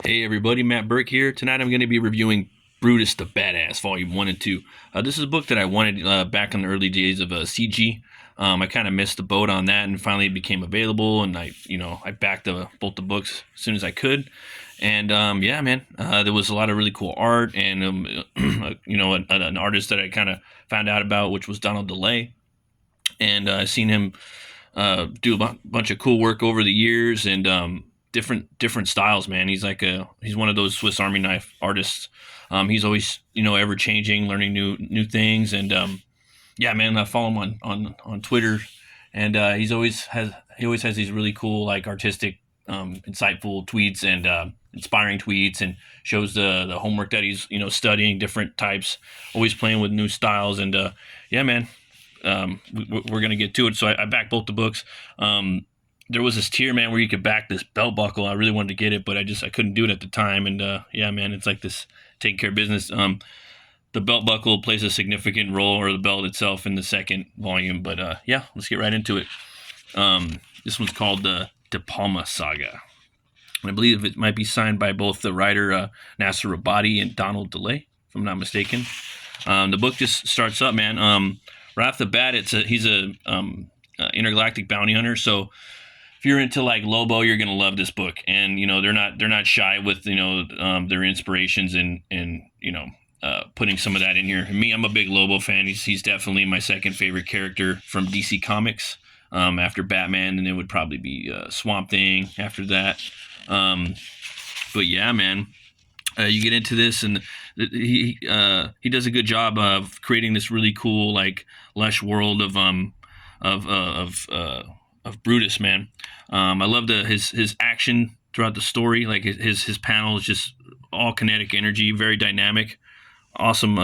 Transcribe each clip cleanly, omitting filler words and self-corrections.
Hey everybody, Matt Burke here. Tonight I'm going to be reviewing Brutus the Badass, Volume 1 and 2. This is a book that I wanted back in the early days of CG. I kind of missed the boat on that and finally it became available, and I backed both the books as soon as I could. And yeah, man, there was a lot of really cool art and, an artist that I kind of found out about, which was Donald DeLay. And I've seen him do a bunch of cool work over the years, and different styles, man. He's one of those Swiss Army knife artists. He's always ever changing, learning new things, and yeah, man, I follow him on Twitter, and he always has these really cool, like, artistic, insightful tweets and inspiring tweets, and shows the homework that he's studying different types, always playing with new styles, and yeah, man. We're gonna get to it. So I backed both the books. There was this tier, man, where you could back this belt buckle. I really wanted to get it, but I couldn't do it at the time. And yeah, man, it's like this taking care of business. The belt buckle plays a significant role, or the belt itself, in the second volume. But yeah, let's get right into it. This one's called the De Palma Saga. And I believe it might be signed by both the writer Nasser Rabadi and Donald DeLay, if I'm not mistaken. The book just starts up, man. Right off the bat, he's a intergalactic bounty hunter. So if you're into, like, Lobo, you're gonna love this book. And they're not shy with their inspirations and putting some of that in here. And me, I'm a big Lobo fan. He's definitely my second favorite character from DC Comics, after Batman, and it would probably be Swamp Thing after that. But yeah, man. You get into this, and he does a good job of creating this really cool, like, lush world of Brutus, man. I love his action throughout the story. Like, his panel is just all kinetic energy, very dynamic, awesome.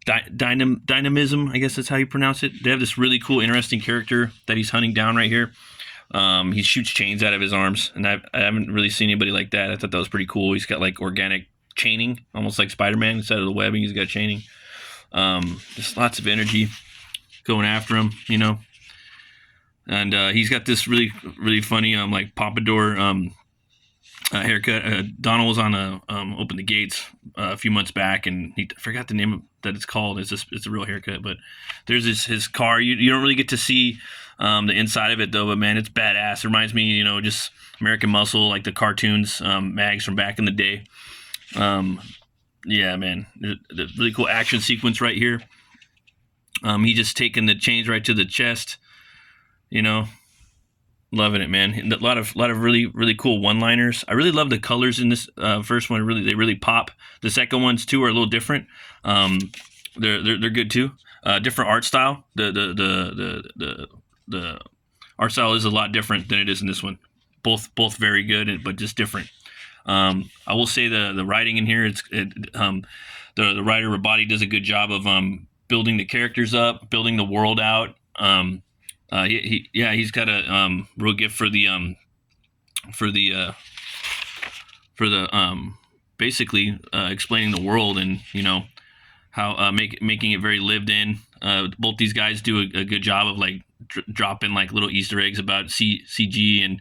Dynamism, I guess that's how you pronounce it. They have this really cool, interesting character that he's hunting down right here. He shoots chains out of his arms, and I haven't really seen anybody like that. I thought that was pretty cool. He's got, like, organic chaining, almost like Spider-Man. Instead of the webbing, he's got chaining. Just lots of energy going after him, And he's got this really, really funny, like, pompadour haircut. Donald was on Open the Gates a few months back, and I forgot the name that it's called. It's a real haircut, but there's his car. You don't really get to see the inside of it, though, but man, it's badass. It reminds me, just American Muscle, like the cartoons, mags from back in the day. Yeah, man, the really cool action sequence right here. He just taking the chains right to the chest, loving it, man. A lot of really, really cool one-liners. I really love the colors in this first one. They really pop. The second ones too are a little different. They're good too. Different art style. The art style is a lot different than it is in this one. Both very good, but just different. I will say the writing in here, the writer Rabadi does a good job of building the characters up, building the world out. He's got a real gift for the basically explaining the world, and how making it very lived in. Both these guys do a good job of, like, dropping, like, little Easter eggs about CG and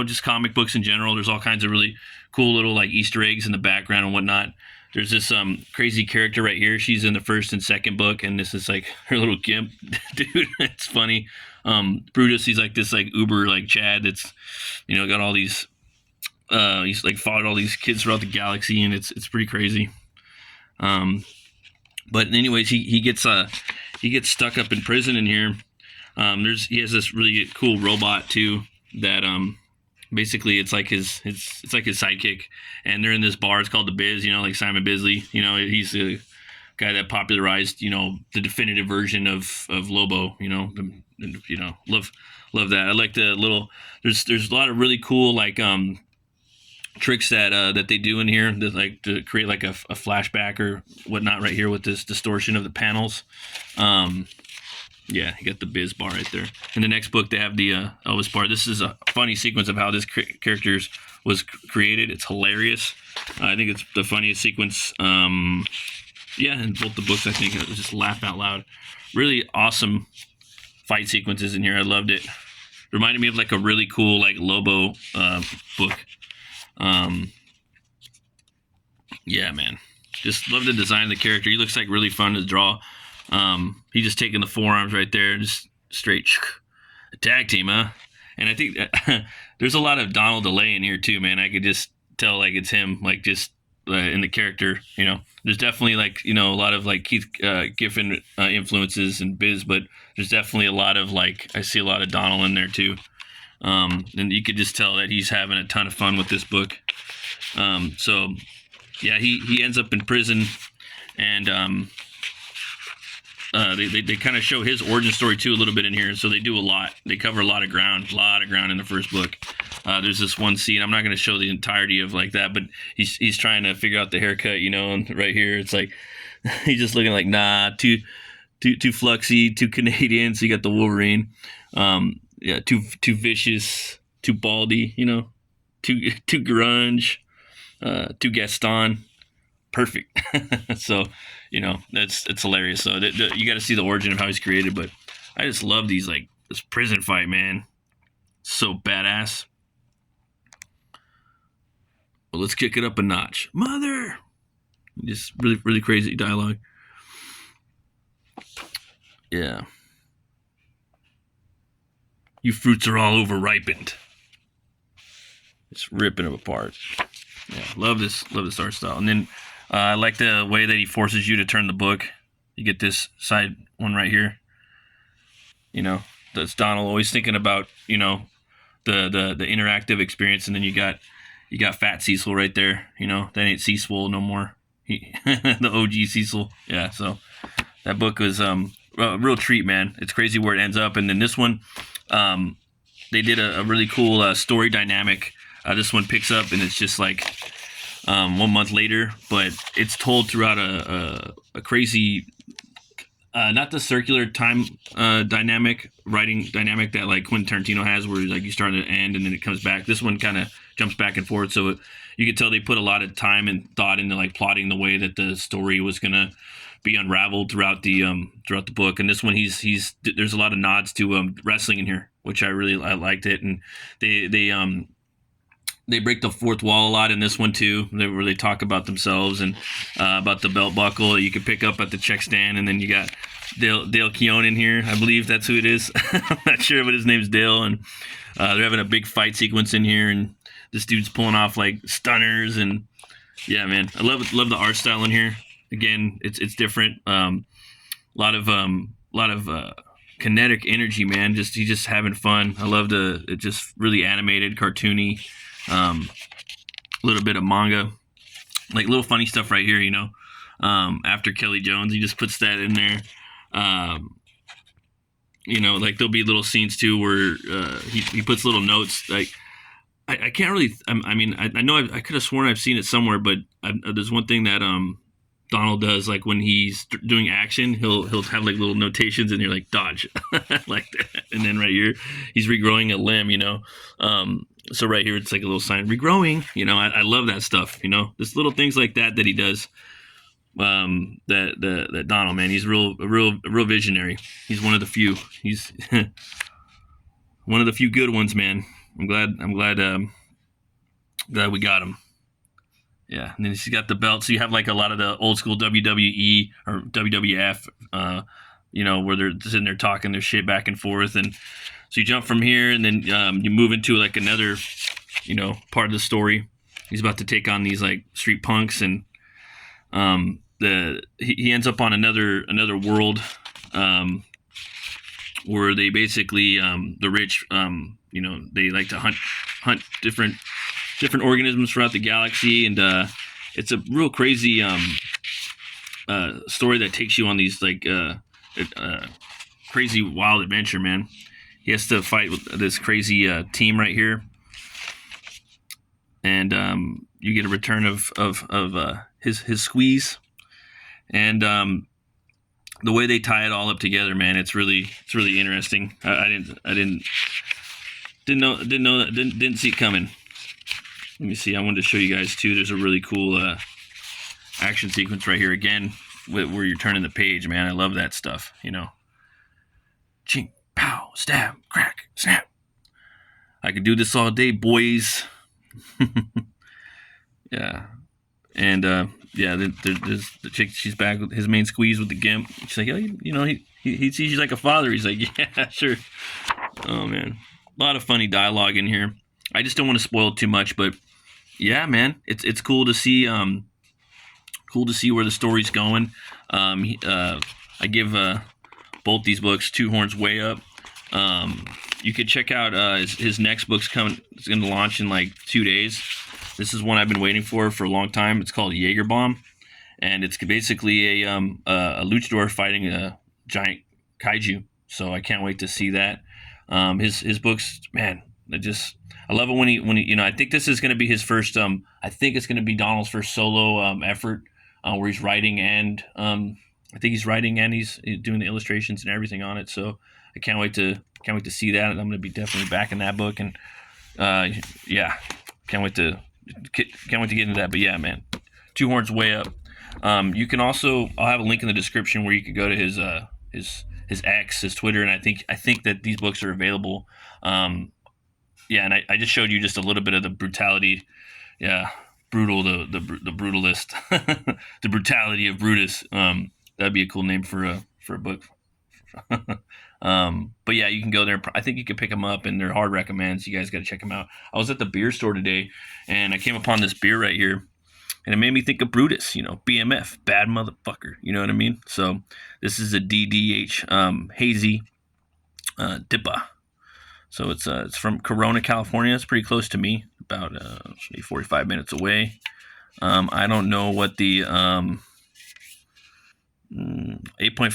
just comic books in general. There's all kinds of really cool little, like, Easter eggs in the background and whatnot. There's this crazy character right here. She's in the first and second book, and this is, like, her little gimp. Dude, it's funny. Brutus, he's like this, like, uber, like, Chad that's got all these he's, like, fought all these kids throughout the galaxy, and it's pretty crazy. But anyways, he gets stuck up in prison in here. He has this really cool robot too that basically it's like his sidekick, and they're in this bar. It's called the Biz, like Simon Bisley. He's the guy that popularized the definitive version of Lobo. Love that. I like the little. There's a lot of really cool, like, tricks that they do in here, that, like, to create, like, a flashback or whatnot right here with this distortion of the panels. Yeah, you got the Biz bar right there. In the next book, they have the Elvis bar. This is a funny sequence of how this character was created. It's hilarious. I think it's the funniest sequence. Yeah, in both the books, I think. It was just laugh out loud. Really awesome fight sequences in here. I loved it. Reminded me of, like, a really cool, like, Lobo book. Yeah, man. Just love the design of the character. He looks like really fun to draw. He just taking the forearms right there, just straight tag team, huh? And I think there's a lot of Donald DeLay in here too, man. I could just tell like it's him, like just in the character. There's definitely like a lot of like Keith Giffen influences and Biz, but there's definitely a lot of like I see a lot of Donald in there too. And you could just tell that he's having a ton of fun with this book. So yeah, he ends up in prison, and they kind of show his origin story too a little bit in here. So they do a lot. They cover a lot of ground in the first book. There's this one scene. I'm not going to show the entirety of like that, but he's trying to figure out the haircut, and right here it's like he's just looking like too fluxy, too Canadian. So you got the Wolverine, yeah, too vicious, too baldy, too grunge, too Gaston. Perfect. So it's hilarious. So you got to see the origin of how he's created, but I just love this prison fight, man. So badass. Well, let's kick it up a notch, mother. Just really crazy dialogue. Yeah. You fruits are all over-ripened. Just ripping them apart. Yeah, love this art style. And then I like the way that he forces you to turn the book. You get this side one right here. That's Donald always thinking about, the interactive experience, and then you got Fat Cecil right there. That ain't Cecil no more. The OG Cecil. Yeah, so that book was a real treat, man. It's crazy where it ends up. And then this one, they did a really cool story dynamic. This one picks up, and it's just like 1 month later, but it's told throughout a crazy, not the circular time writing dynamic that like Quentin Tarantino has, where like you start at the end and then it comes back. This one kind of jumps back and forth, so you could tell they put a lot of time and thought into like plotting the way that the story was gonna be unraveled throughout the book. And this one, there's a lot of nods to wrestling in here, which I liked it, and they break the fourth wall a lot in this one too. They really talk about themselves and about the belt buckle that you could pick up at the check stand. And then you got Dale Keown in here. I believe that's who it is. I'm not sure, but his name's Dale. And they're having a big fight sequence in here, and this dude's pulling off like stunners. And yeah, man, I love the art style in here. Again, it's different. A lot of kinetic energy, man. He's just having fun. I love it just really animated, cartoony. A little bit of manga, like little funny stuff right here, after Kelly Jones, he just puts that in there. Like there'll be little scenes too where he puts little notes. Like I can't really, I know I could have sworn I've seen it somewhere, but there's one thing that Donald does, like when he's doing action, he'll have like little notations, and you're like dodge, like that. And then right here, he's regrowing a limb, So right here, it's like a little sign, regrowing. I love that stuff. Just little things like that he does. That Donald, man, he's a real visionary. He's one of the few. He's one of the few good ones, man. I'm glad we got him. Yeah, and then he's got the belt. So you have like a lot of the old school WWE or WWF, where they're sitting there talking their shit back and forth. And so you jump from here, and then you move into like another, part of the story. He's about to take on these like street punks, and he ends up on another world, where they basically the rich, they like to hunt different organisms throughout the galaxy, and it's a real crazy story that takes you on these like crazy wild adventure, man. He has to fight with this crazy team right here, and you get a return of his squeeze, and the way they tie it all up together, man, it's really interesting. I didn't see it coming. Let me see. I wanted to show you guys too. There's a really cool action sequence right here again, where you're turning the page, man. I love that stuff. Ching, pow, stab, crack, snap. I could do this all day, boys. Yeah, And yeah, there's the chick. She's back with his main squeeze with the gimp. She's like, oh, you know, he sees you like a father. He's like, yeah, sure. Oh man, a lot of funny dialogue in here. I just don't want to spoil too much, but yeah, man, it's cool to see where the story's going. I give both these books Two Horns Way Up. You could check out his next book's coming. It's going to launch in like 2 days. This is one I've been waiting for a long time. It's called Jaeger Bomb, and it's basically a luchador fighting a giant kaiju. So I can't wait to see that. His books, man, I love it when he you know, I think this is going to be his first. I think it's going to be Donald's first solo effort where he's writing and I think he's writing and he's doing the illustrations and everything on it. So I can't wait to see that. I'm going to be definitely back in that book, and yeah, can't wait to get into that. But yeah, man, Two Horns Way Up. You can also, I'll have a link in the description where you can go to his X, his Twitter, and I think that these books are available. Yeah, and I just showed you just a little bit of the brutality. Yeah, brutal, the brutalist, the brutality of Brutus. That'd be a cool name for a book. But yeah, you can go there. I think you can pick them up, and they're hard recommends. You guys got to check them out. I was at the beer store today, and I came upon this beer right here, and it made me think of Brutus. You know, BMF, bad motherfucker. You know what I mean? So this is a DDH hazy Dippa. So it's from Corona, California. It's pretty close to me, about maybe 45 minutes away. I don't know what the 8.5,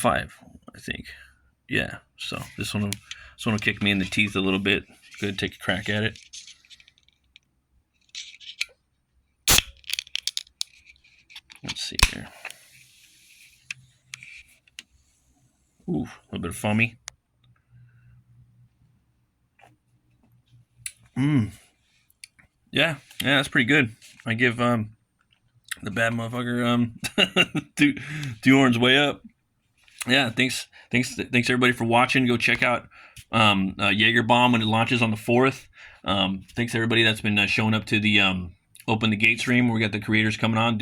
I think. Yeah, so this one will kick me in the teeth a little bit. Go ahead, take a crack at it. Let's see here. Ooh, a little bit of foamy. Yeah, that's pretty good. I give the bad motherfucker two horns way up. Yeah, thanks everybody for watching. Go check out Jaeger Bomb when it launches on the 4th. Thanks everybody that's been showing up to the Open the Gate stream. We got the creators coming on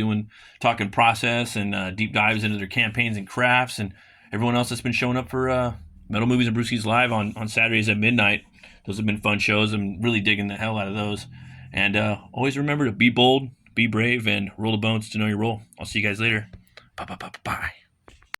talking process and deep dives into their campaigns and crafts, and everyone else that's been showing up for Metal Movies and Brewskis Live on Saturdays at midnight. Those have been fun shows. I'm really digging the hell out of those. And always remember to be bold, be brave, and roll the bones to know your role. I'll see you guys later. Bye.